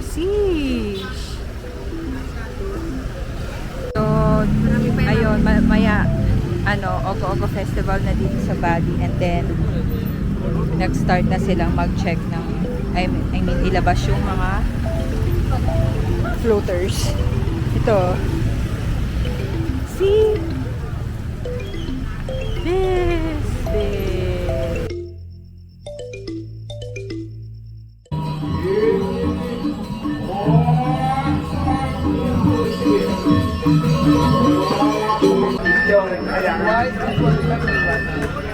sheesh. So, ayun, maya, Ogo-Ogo Festival na dito sa Bali. And then, nag-start na silang mag-check ng, I mean, ilabas yung mga floaters. Ito. See? This big.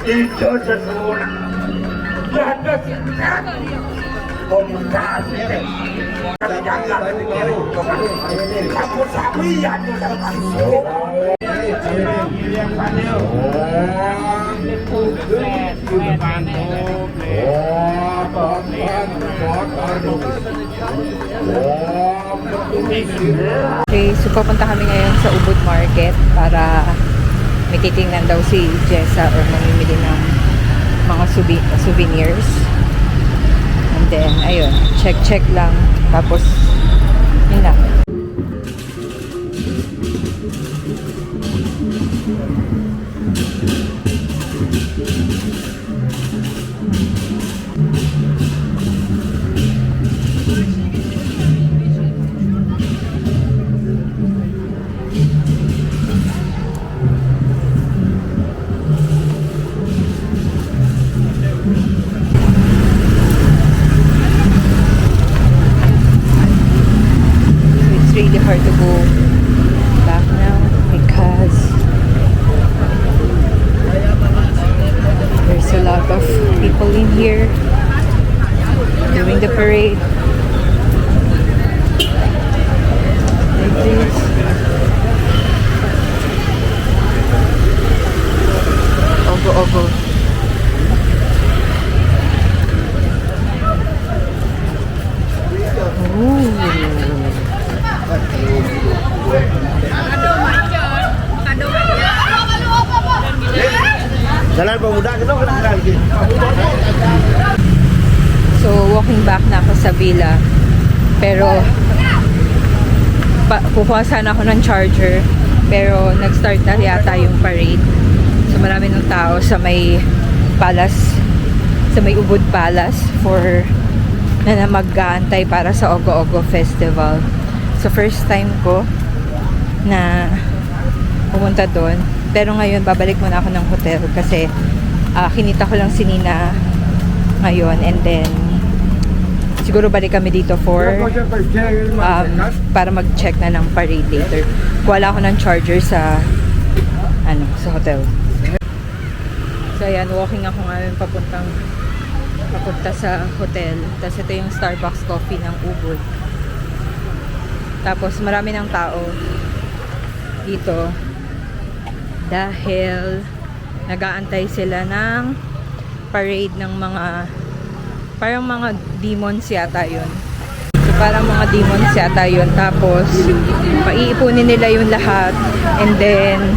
Ito sa suna. Lahat na komunikasi. Kamu-sabihan mo sa kaso. Okay, so papunta kami ngayon sa Ubud Market para may titingnan daw si Jessa or mamimili ng mga souvenirs. And then, ayun, check lang. Tapos, yun na. Really hard to go back now because there's a lot of people in here doing the parade like this. Ogo-Ogo. Jalan pemuda gitu kan gitu. So walking back na ako sa villa. Pero kukuha sana ako ng charger. Pero nag-start na yata yung parade. So marami ng tao sa may palace, sa may Ubud Palace for na mag-aantay para sa Ogo-Ogo Festival. So first time ko na pumunta doon. Pero ngayon, babalik muna ako ng hotel kasi kinita ko lang si Nina ngayon. And then, siguro balik kami dito for para mag-check na ng parade later. Wala ako ng charger sa sa hotel. So, ayan, walking ako ngayon papunta sa hotel. Tapos ito yung Starbucks coffee ng Ubud. Tapos, marami ng tao dito. Dahil nag-aantay sila ng parade ng parang mga demons yata yun. So parang mga demons yata yun. Tapos paiipunin nila yung lahat and then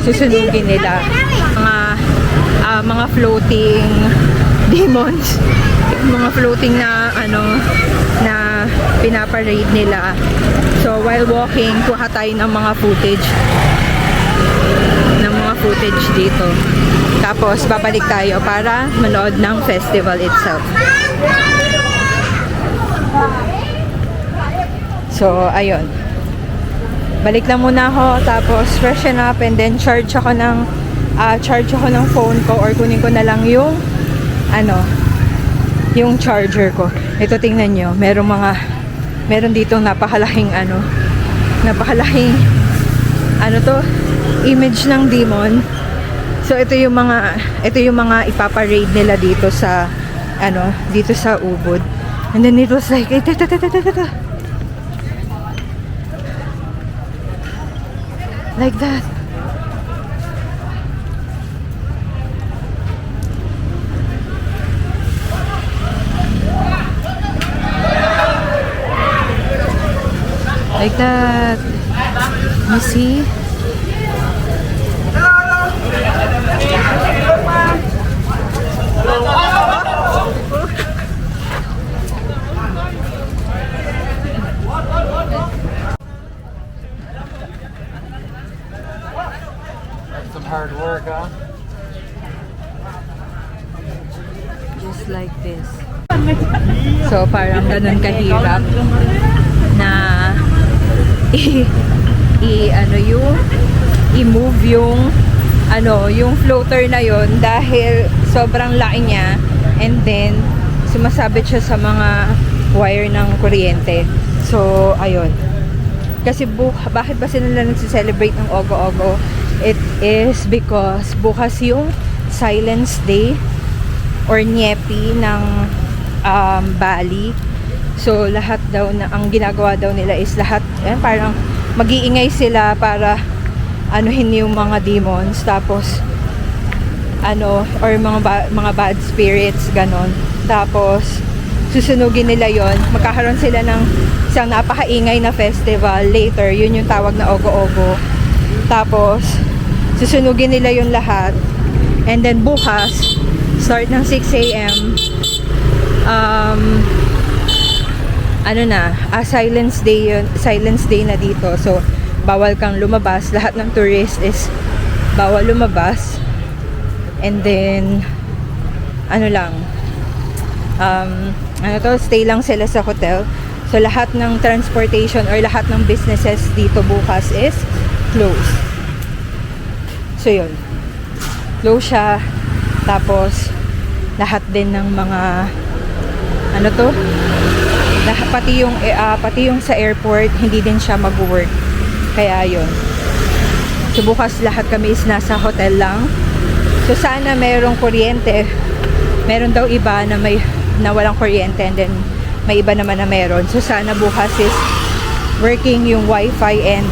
susunugin nila mga floating demons, mga floating na na pinaparade nila. So while walking, kuha tayo ng mga footage dito. Tapos babalik tayo para manood ng festival itself. So ayun, balik lang muna ako, tapos freshen up and then charge ako ng phone ko, or kunin ko na lang yung yung charger ko. Ito, tingnan nyo, meron dito napakalaking image ng demon. So ito yung mga ipaparade nila dito sa dito sa Ubud. And then it was like like that. Like that. You see? like this. So, parang ganun kahirap na i-move yung floater na yon dahil sobrang laki niya, and then sumasabit siya sa mga wire ng kuryente. So, ayun. Kasi bakit ba sila nagse-celebrate ng Ogo-Ogo? It is because bukas yung Silence Day or Nyepi ng Bali. So, lahat daw na ang ginagawa daw nila is lahat, parang mag-iingay sila para anuhin yung mga demons, tapos or mga bad spirits, ganon. Tapos susunugin nila yon, magkakaroon sila ng isang napakaingay na festival later, yun yung tawag na Ogo-Ogo. Tapos susunugin nila yung lahat, and then bukas start ng 6 a.m. Silence day yun, silence day na dito. So bawal kang lumabas, lahat ng tourist is bawal lumabas, and then stay lang sila sa hotel. So lahat ng transportation or lahat ng businesses dito bukas is closed. So yun, close siya. Tapos lahat din ng mga pati yung sa airport hindi din siya mag-work. Kaya yun. So bukas lahat kami is nasa hotel lang. So sana mayroong kuryente. Meron daw iba na walang kuryente, and then may iba naman na meron. So sana bukas is working yung wifi and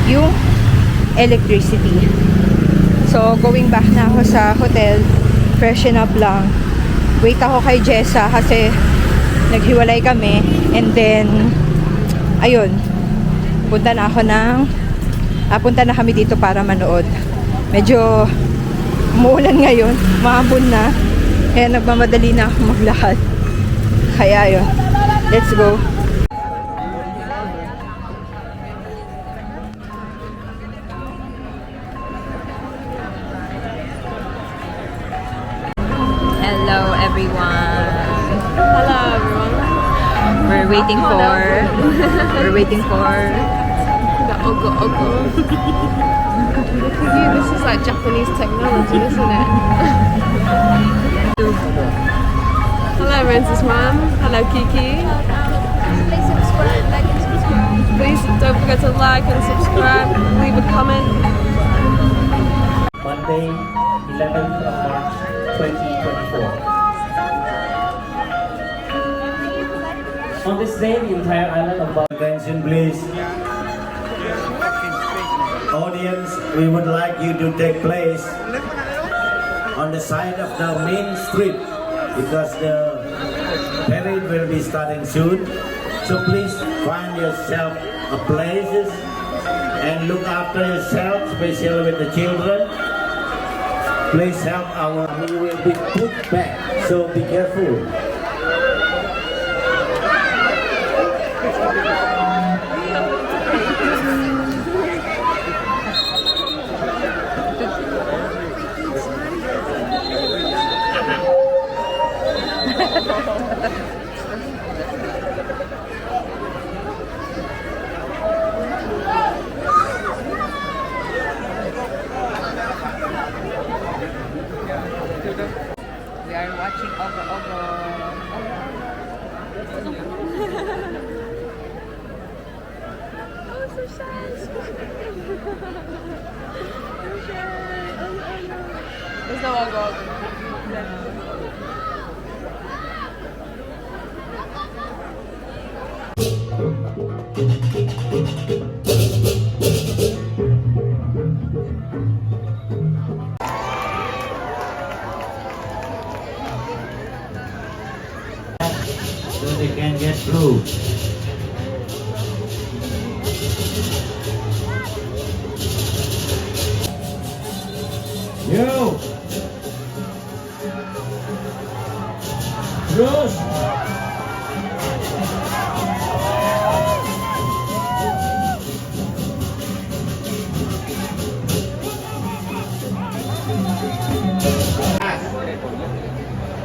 yung electricity. So going back na ako sa hotel, freshen up lang. Wait ako kay Jessa kasi naghiwalay kami, and then ayun, punta na kami dito para manood. Medyo umuulan ngayon, maambon na, kaya nagmamadali na ako maglakad. Kaya yun, let's go. Hello everyone. Hello everyone. We're waiting for The Ogo-Ogo. Look at you, this is like Japanese technology, isn't it? Hello Renza's mum. Hello Kiki. Please subscribe, like and subscribe. Please don't forget to like and subscribe, leave a comment. Monday, 11th of March, 2024. On this day, the entire island of Bali. Attention please. Audience, we would like you to take place on the side of the main street because the parade will be starting soon. So please find yourself a places and look after yourself, especially with the children. Please help we will be put back, so be careful. We are watching Ogo-Ogo. Oh, so shy. There's no Ogo-Ogo. So they can get through. Yo! Bruce!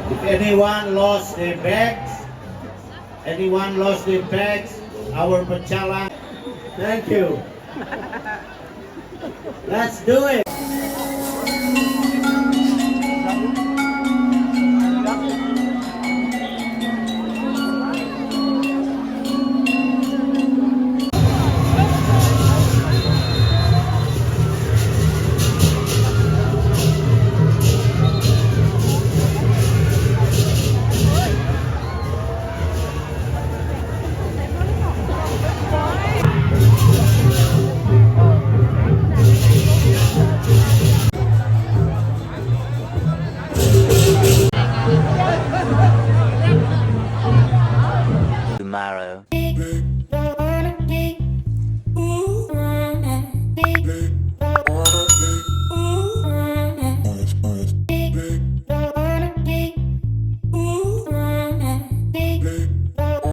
If anyone lost their bags, our pachala. Thank you. Let's do it. Tomorrow.